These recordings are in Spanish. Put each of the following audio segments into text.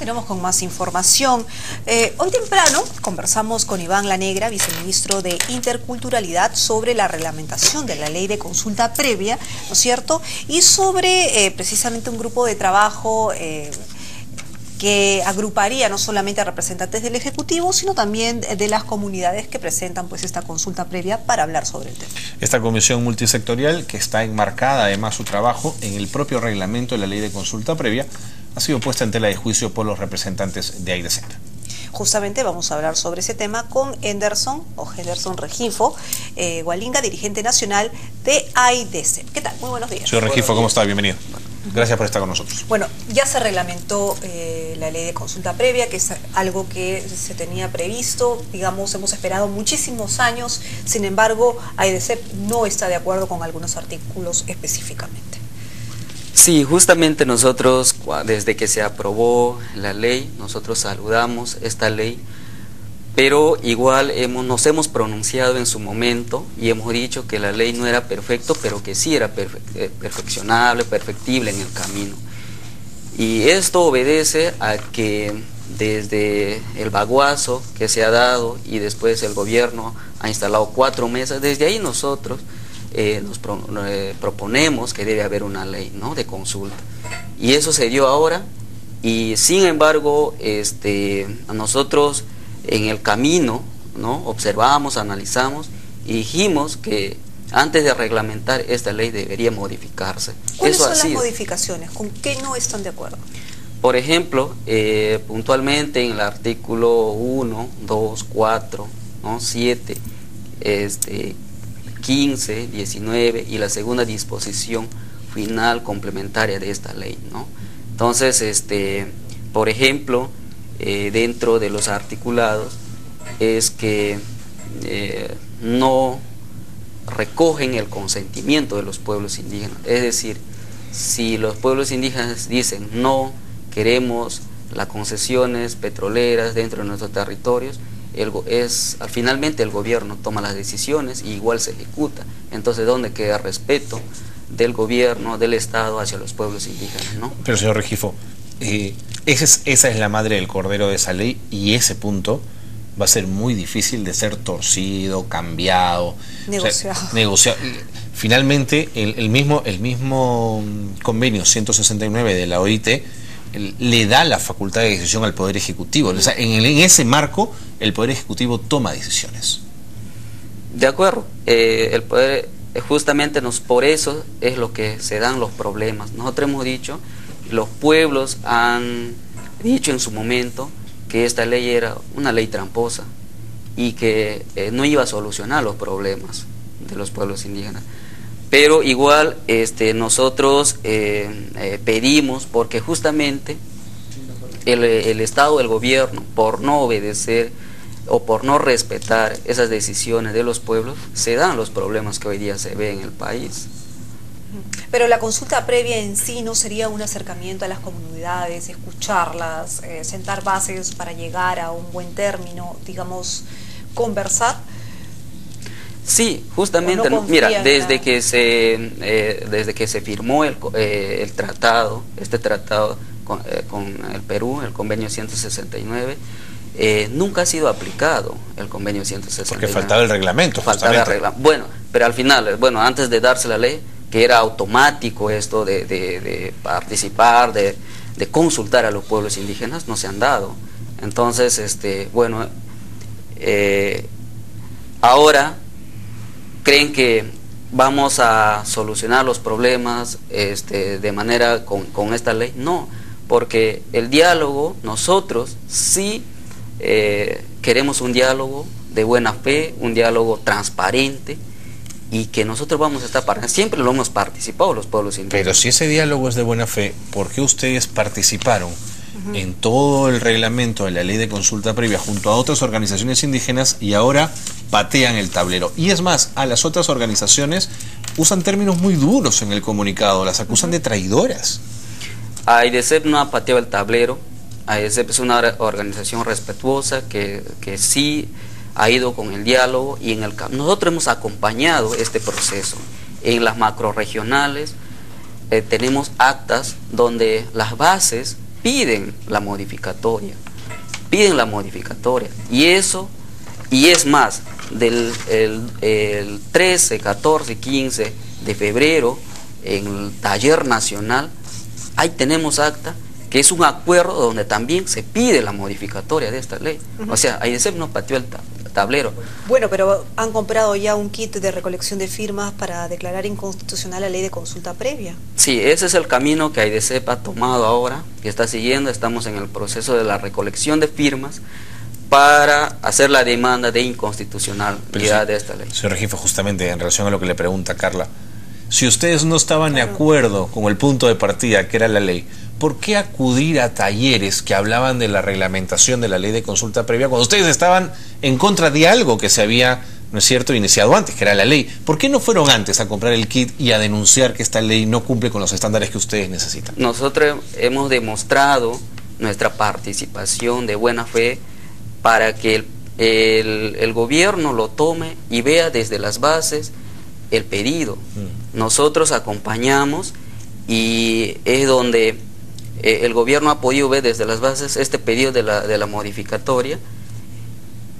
Continuamos con más información. Hoy temprano conversamos con Iván Lanegra, viceministro de Interculturalidad, sobre la reglamentación de la ley de consulta previa, ¿no es cierto? Y sobre precisamente un grupo de trabajo que agruparía no solamente a representantes del Ejecutivo, sino también de las comunidades que presentan pues esta consulta previa para hablar sobre el tema. Esta comisión multisectorial, que está enmarcada además su trabajo en el propio reglamento de la ley de consulta previa, ha sido puesta en tela de juicio por los representantes de AIDESEP. Justamente vamos a hablar sobre ese tema con Henderson Regifo Gualinga, dirigente nacional de AIDESEP. ¿Qué tal? Muy buenos días. Señor Regifo, ¿cómo está? Bienvenido. Gracias por estar con nosotros. Bueno, ya se reglamentó la ley de consulta previa, que es algo que se tenía previsto, digamos, hemos esperado muchísimos años, sin embargo, AIDESEP no está de acuerdo con algunos artículos específicamente. Sí, justamente nosotros, desde que se aprobó la ley, nosotros saludamos esta ley, pero igual nos hemos pronunciado en su momento y hemos dicho que la ley no era perfecta, pero que sí era perfeccionable, perfectible en el camino. Y esto obedece a que desde el baguazo que se ha dado y después el gobierno ha instalado 4 mesas, desde ahí nosotros nos proponemos que debe haber una ley, ¿no?, de consulta. Y eso se dio ahora, y sin embargo nosotros en el camino, ¿no?, observamos, analizamos y dijimos que antes de reglamentar esta ley debería modificarse. ¿Cuáles son las modificaciones? ¿Con qué no están de acuerdo? Por ejemplo, puntualmente en el artículo 1, 2, 4, ¿no?, 7, 15, 19 y la segunda disposición final complementaria de esta ley, ¿no? Entonces, por ejemplo, dentro de los articulados es que no recogen el consentimiento de los pueblos indígenas. Es decir, si los pueblos indígenas dicen no queremos las concesiones petroleras dentro de nuestros territorios, finalmente el gobierno toma las decisiones y igual se ejecuta. Entonces, ¿dónde queda el respeto del gobierno, del Estado hacia los pueblos indígenas, ¿no? Pero, señor Regifo, esa es la madre del cordero de esa ley, y ese punto va a ser muy difícil de ser torcido, cambiado, negociado. Finalmente, el mismo convenio 169 de la OIT le da la facultad de decisión al Poder Ejecutivo. O sea, en ese marco, el Poder Ejecutivo toma decisiones. De acuerdo. El Poder, justamente por eso es lo que se dan los problemas. Nosotros hemos dicho, los pueblos han dicho en su momento que esta ley era una ley tramposa y que no iba a solucionar los problemas de los pueblos indígenas. Pero igual nosotros pedimos, porque justamente el Estado, el gobierno, por no obedecer o por no respetar esas decisiones de los pueblos, se dan los problemas que hoy día se ven en el país. Pero la consulta previa en sí no sería un acercamiento a las comunidades, escucharlas, sentar bases para llegar a un buen término, digamos, conversar. Sí, justamente, mira, desde que se firmó el tratado, con el Perú, el convenio 169, nunca ha sido aplicado el convenio 169. Porque faltaba el reglamento, justamente. Bueno, pero al final, antes de darse la ley, que era automático esto de participar, de consultar a los pueblos indígenas, no se han dado. Entonces, ahora creen que vamos a solucionar los problemas de manera con esta ley. No, porque el diálogo, nosotros sí queremos un diálogo de buena fe, un diálogo transparente, y que nosotros vamos a estar siempre lo hemos participado los pueblos indígenas. Pero si ese diálogo es de buena fe, ¿por qué ustedes participaron en todo el reglamento de la ley de consulta previa junto a otras organizaciones indígenas y ahora patean el tablero? Y es más, a las otras organizaciones usan términos muy duros en el comunicado, las acusan de traidoras. AIDESEP no ha pateado el tablero. AIDESEP es una organización respetuosa que sí ha ido con el diálogo, y nosotros hemos acompañado este proceso. En las macroregionales tenemos actas donde las bases piden la modificatoria, y eso, y es más, el 13, 14, 15 de febrero, en el taller nacional, ahí tenemos acta, que es un acuerdo donde también se pide la modificatoria de esta ley. O sea, AIDESEP no pateó el tablero. Bueno, pero han comprado ya un kit de recolección de firmas para declarar inconstitucional la ley de consulta previa. Sí, ese es el camino que AIDESEP ha tomado ahora, que está siguiendo. Estamos en el proceso de la recolección de firmas para hacer la demanda de inconstitucionalidad de esta ley. Señor Rengifo, justamente en relación a lo que le pregunta Carla, si ustedes no estaban de acuerdo con el punto de partida, que era la ley, ¿por qué acudir a talleres que hablaban de la reglamentación de la ley de consulta previa cuando ustedes estaban en contra de algo que se había, ¿no es cierto?, iniciado antes, que era la ley? ¿Por qué no fueron antes a comprar el kit y a denunciar que esta ley no cumple con los estándares que ustedes necesitan? Nosotros hemos demostrado nuestra participación de buena fe para que el gobierno lo tome y vea desde las bases el pedido. Nosotros acompañamos y es donde el gobierno ha podido ver desde las bases este pedido de la modificatoria,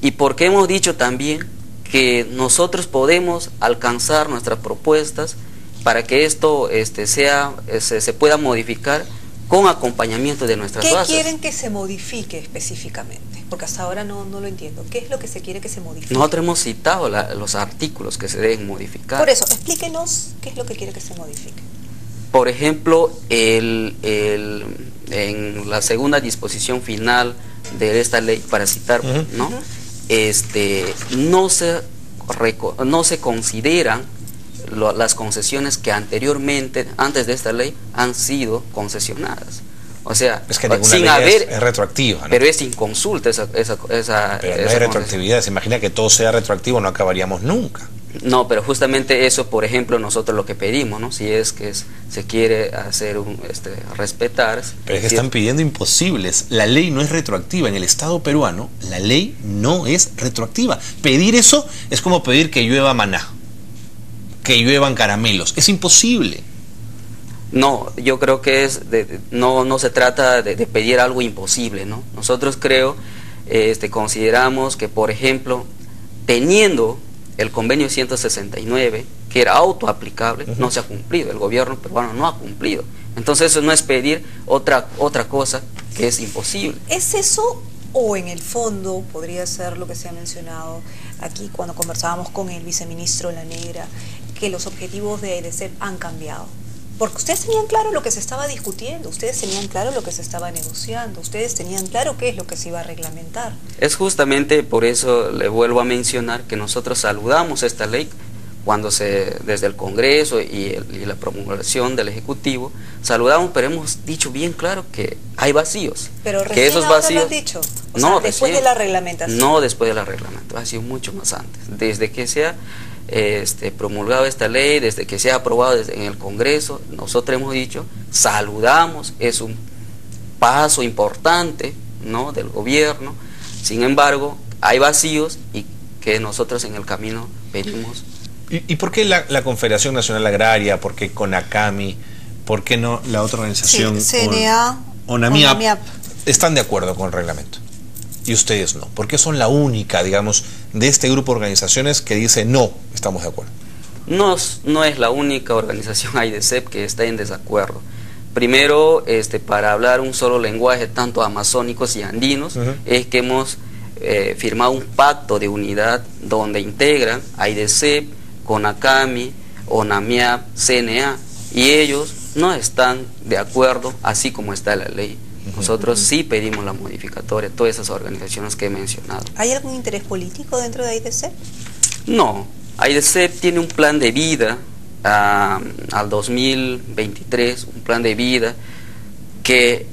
y porque hemos dicho también que nosotros podemos alcanzar nuestras propuestas para que esto se pueda modificar con acompañamiento de nuestras bases. ¿Qué quieren que se modifique específicamente? Porque hasta ahora no lo entiendo. ¿Qué es lo que se quiere que se modifique? Nosotros hemos citado los artículos que se deben modificar. Por eso, explíquenos qué es lo que quiere que se modifique. Por ejemplo, en la segunda disposición final de esta ley, para citar, ¿no? No se consideran las concesiones que anteriormente, antes de esta ley, han sido concesionadas. O sea, es que ninguna sin ley haber, es retroactiva, ¿no? Pero es sin consulta esa pero no hay retroactividad. Se imagina que todo sea retroactivo, no acabaríamos nunca. No, pero justamente eso, por ejemplo, nosotros lo que pedimos, ¿no? Si es que se quiere hacer respetar. Pero es que están pidiendo imposibles. La ley no es retroactiva. En el Estado peruano, la ley no es retroactiva. Pedir eso es como pedir que llueva maná, que lluevan caramelos. Es imposible. No, yo creo que no se trata de pedir algo imposible, ¿no? Nosotros consideramos que, por ejemplo, teniendo el convenio 169, que era autoaplicable, no se ha cumplido, el gobierno peruano no ha cumplido. Entonces eso no es pedir otra cosa que es imposible. ¿Es eso o en el fondo podría ser lo que se ha mencionado aquí cuando conversábamos con el viceministro La Negra, que los objetivos de AIDESEP han cambiado? Porque ustedes tenían claro lo que se estaba discutiendo, ustedes tenían claro lo que se estaba negociando, ustedes tenían claro qué es lo que se iba a reglamentar. Es justamente por eso le vuelvo a mencionar que nosotros saludamos esta ley cuando desde el Congreso y la promulgación del Ejecutivo, saludamos, pero hemos dicho bien claro que hay vacíos. Pero que esos vacíos, lo han dicho, después de la reglamentación. No después de la reglamentación, ha sido mucho más antes, desde que se ha promulgado esta ley, desde que se ha aprobado en el Congreso. Nosotros hemos dicho, saludamos, es un paso importante, ¿no?, del gobierno. Sin embargo, hay vacíos y que nosotros en el camino pedimos. ¿Y por qué la Confederación Nacional Agraria? ¿Por qué CONACAMI? ¿Por qué no la otra organización? Sí, CNA, ONAMIAP están de acuerdo con el reglamento y ustedes no. ¿Por qué son la única, digamos, de este grupo de organizaciones que dice no, estamos de acuerdo? No es la única organización AIDESEP que está en desacuerdo. Primero, para hablar un solo lenguaje, tanto amazónicos y andinos, es que hemos firmado un pacto de unidad donde integran AIDESEP, CONACAMI, ONAMIAP, CNA, y ellos no están de acuerdo así como está la ley. Nosotros sí pedimos la modificatoria, todas esas organizaciones que he mencionado. ¿Hay algún interés político dentro de AIDESEP? No, AIDESEP tiene un plan de vida al 2023, un plan de vida que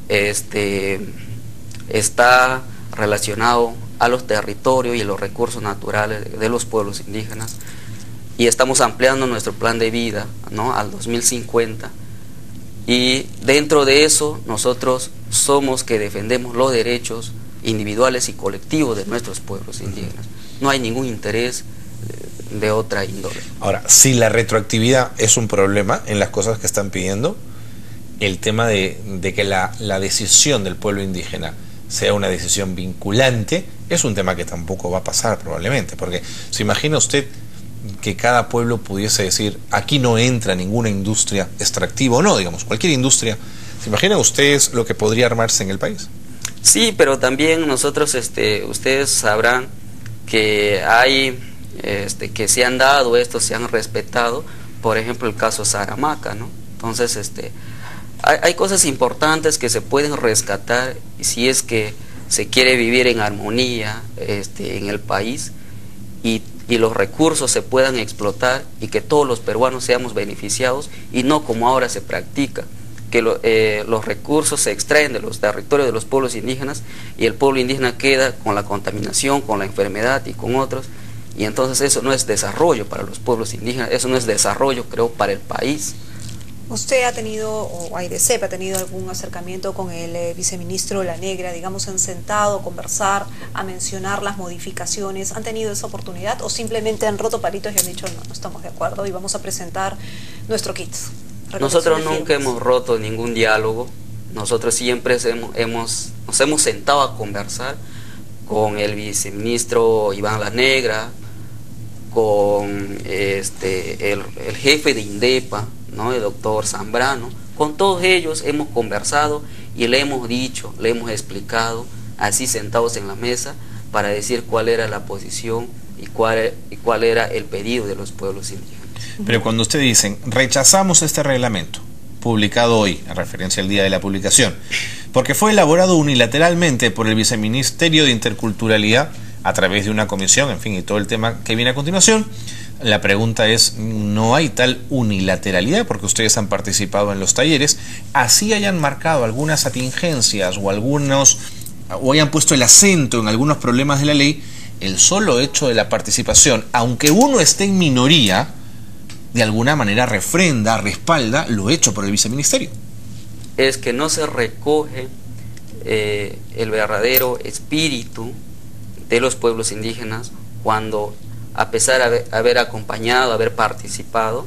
está relacionado a los territorios y los recursos naturales de los pueblos indígenas, y estamos ampliando nuestro plan de vida, ¿no?, al 2050. Y dentro de eso nosotros somos que defendemos los derechos individuales y colectivos de nuestros pueblos indígenas. No hay ningún interés de otra índole. Ahora, si la retroactividad es un problema en las cosas que están pidiendo, el tema de que la decisión del pueblo indígena sea una decisión vinculante, es un tema que tampoco va a pasar probablemente, porque se imagina usted que cada pueblo pudiese decir, aquí no entra ninguna industria extractiva, o no, digamos, cualquier industria. ¿Se imaginan ustedes lo que podría armarse en el país? Sí, pero también nosotros, ustedes sabrán que hay, que se han dado esto, se han respetado, por ejemplo el caso Saramaca, ¿no? Entonces, hay cosas importantes que se pueden rescatar si es que se quiere vivir en armonía en el país y los recursos se puedan explotar y que todos los peruanos seamos beneficiados y no como ahora se practica, que los recursos se extraen de los territorios de los pueblos indígenas y el pueblo indígena queda con la contaminación, con la enfermedad y con otros, y entonces eso no es desarrollo para los pueblos indígenas, eso no es desarrollo, creo, para el país. ¿Usted ha tenido, o AIDCEP ha tenido algún acercamiento con el viceministro La Negra? Digamos, ¿han sentado a conversar, a mencionar las modificaciones? ¿Han tenido esa oportunidad o simplemente han roto palitos y han dicho no estamos de acuerdo y vamos a presentar nuestro kit? Nosotros nunca hemos roto ningún diálogo, nosotros siempre nos hemos sentado a conversar con el viceministro Iván La Negra, con el jefe de INDEPA, ¿no? El doctor Zambrano. Con todos ellos hemos conversado y le hemos dicho, le hemos explicado, así sentados en la mesa, para decir cuál era la posición y cuál era el pedido de los pueblos indígenas. Pero cuando ustedes dicen, rechazamos este reglamento, publicado hoy, en referencia al día de la publicación, porque fue elaborado unilateralmente por el Viceministerio de Interculturalidad, a través de una comisión, en fin, y todo el tema que viene a continuación, la pregunta es, ¿no hay tal unilateralidad? Porque ustedes han participado en los talleres, así hayan marcado algunas atingencias o hayan puesto el acento en algunos problemas de la ley, el solo hecho de la participación, aunque uno esté en minoría, de alguna manera respalda lo hecho por el viceministerio. Es que no se recoge el verdadero espíritu de los pueblos indígenas cuando, a pesar de haber acompañado, haber participado,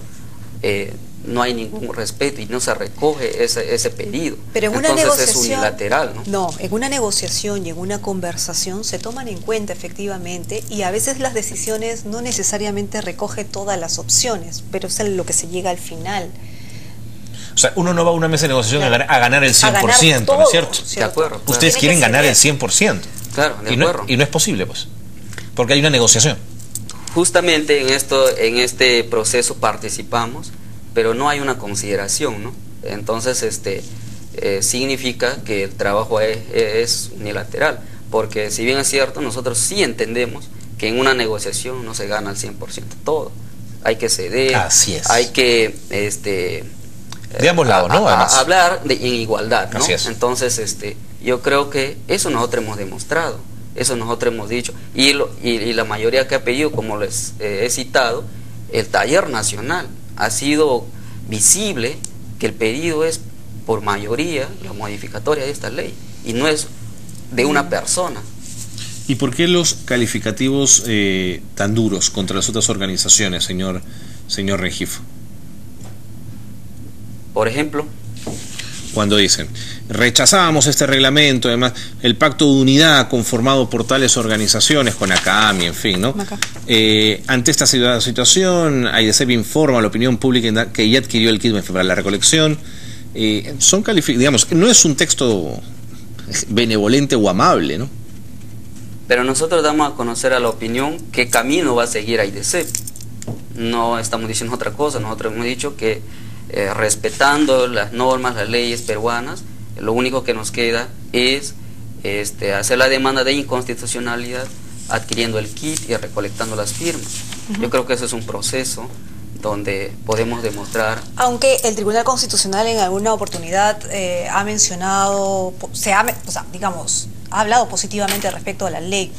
no hay ningún respeto y no se recoge ese pedido. Pero en una Entonces negociación, es unilateral, ¿no? No, en una negociación y en una conversación se toman en cuenta efectivamente y a veces las decisiones no necesariamente recoge todas las opciones, pero es lo que se llega al final. O sea, uno no va a una mesa de negociación Claro, a ganar el 100%, todo, ¿no es cierto? De acuerdo. Claro. Ustedes quieren ganar el 100%. Claro, de acuerdo. Y no es posible, pues, porque hay una negociación. Justamente en este proceso participamos, pero no hay una consideración, ¿no? Entonces, significa que el trabajo es unilateral, porque si bien es cierto, nosotros sí entendemos que en una negociación no se gana al 100% todo. Hay que ceder, así es. Hay que de ambos lados, ¿no? Además, hablar en igualdad, ¿no? Así es. Entonces, yo creo que eso nosotros hemos demostrado, eso nosotros hemos dicho, y la mayoría que ha pedido, como les he citado, el taller nacional, ha sido visible que el pedido es por mayoría la modificatoria de esta ley, y no es de una persona. ¿Y por qué los calificativos tan duros contra las otras organizaciones, señor Rengifo? Por ejemplo, cuando dicen, rechazábamos este reglamento, además el pacto de unidad conformado por tales organizaciones, con ACAMI, en fin, ¿no? Ante esta situación, AIDCEP informa a la opinión pública que ya adquirió el kit para la recolección. Son digamos, no es un texto benevolente o amable, ¿no? Pero nosotros damos a conocer a la opinión qué camino va a seguir AIDCEP. No estamos diciendo otra cosa, nosotros hemos dicho que respetando las normas, las leyes peruanas, lo único que nos queda es hacer la demanda de inconstitucionalidad, adquiriendo el kit y recolectando las firmas. Yo creo que ese es un proceso donde podemos demostrar. Aunque el Tribunal Constitucional en alguna oportunidad ha mencionado, digamos, ha hablado positivamente respecto a la ley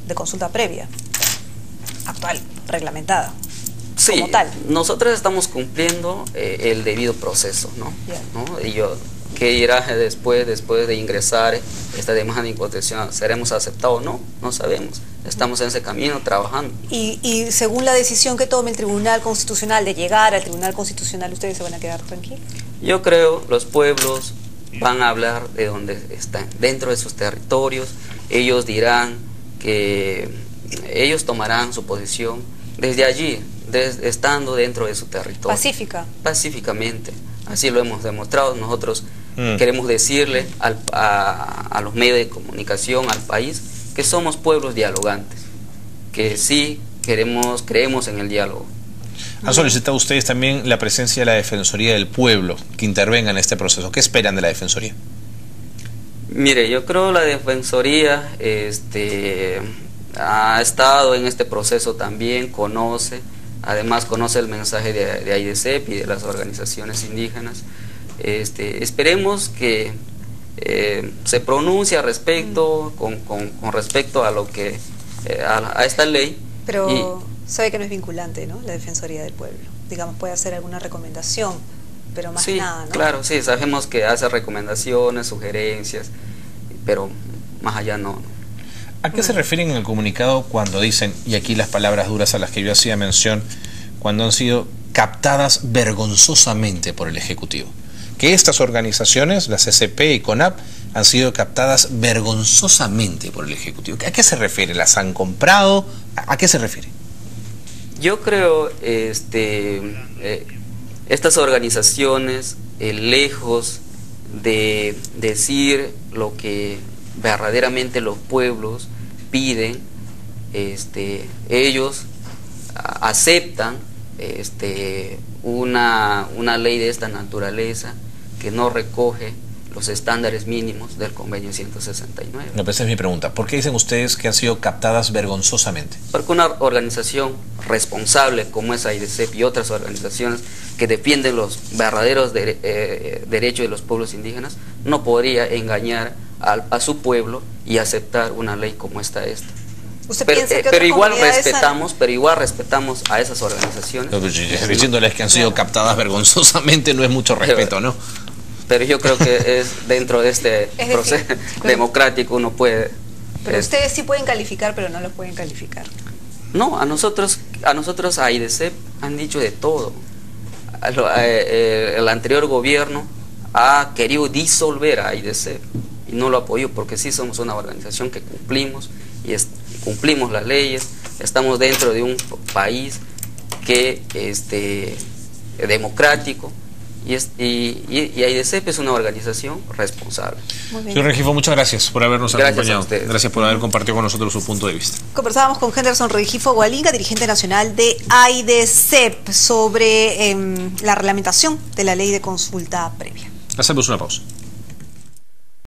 de consulta previa, actual, reglamentada. Sí, como tal. Nosotros estamos cumpliendo el debido proceso, ¿no? Yeah. ¿No? Y ¿qué irá después de ingresar esta demanda de inconstitucional? ¿Seremos aceptados o no? No sabemos. Estamos en ese camino trabajando. Y según la decisión que tome el Tribunal Constitucional de llegar al Tribunal Constitucional, ¿ustedes se van a quedar tranquilos? Yo creo los pueblos van a hablar de donde están, dentro de sus territorios. Ellos dirán que ellos tomarán su posición desde allí, estando dentro de su territorio. Pacíficamente. Así lo hemos demostrado. Nosotros queremos decirle a los medios de comunicación, al país, que somos pueblos dialogantes, que sí creemos en el diálogo. ¿Han solicitado ustedes también la presencia de la Defensoría del Pueblo que intervenga en este proceso? ¿Qué esperan de la Defensoría? Mire, yo creo la Defensoría ha estado en este proceso también, además conoce el mensaje de AIDESEP y de las organizaciones indígenas. Esperemos que se pronuncie al respecto, con respecto a lo que a esta ley. Pero sabe que no es vinculante, ¿no? La Defensoría del Pueblo. Digamos, puede hacer alguna recomendación, pero más nada, ¿no? Claro, sí, sabemos que hace recomendaciones, sugerencias, pero más allá no. ¿A qué se refieren en el comunicado cuando dicen, y aquí las palabras duras a las que yo hacía mención, cuando han sido captadas vergonzosamente por el Ejecutivo? Que estas organizaciones, la CCP y CONAP, han sido captadas vergonzosamente por el Ejecutivo. ¿A qué se refiere? ¿Las han comprado? ¿A qué se refiere? Yo creo estas organizaciones, lejos de decir lo que verdaderamente los pueblos piden, ellos aceptan una ley de esta naturaleza que no recoge los estándares mínimos del convenio 169. No, esa es mi pregunta. ¿Por qué dicen ustedes que han sido captadas vergonzosamente? Porque una organización responsable como es AIDESEP y otras organizaciones que defienden los verdaderos derechos de los pueblos indígenas no podría engañar a su pueblo y aceptar una ley como esta. ¿Usted piensa que pero igual respetamos a esas organizaciones. No, diciéndoles que han sido captadas vergonzosamente no es mucho respeto, ¿no? Pero yo creo que es dentro de este proceso democrático uno puede... Pero ustedes sí pueden calificar, pero no los pueden calificar. No, a nosotros a AIDESEP han dicho de todo. El anterior gobierno ha querido disolver a AIDESEP y no lo apoyó, porque sí somos una organización que cumplimos y cumplimos las leyes, estamos dentro de un país que democrático. Y AIDESEP es una organización responsable. Señor Rengifo, muchas gracias por habernos acompañado. Gracias por haber compartido con nosotros su punto de vista. Conversábamos con Henderson Rengifo Hualinga, dirigente nacional de AIDESEP, sobre la reglamentación de la ley de consulta previa. Hacemos una pausa.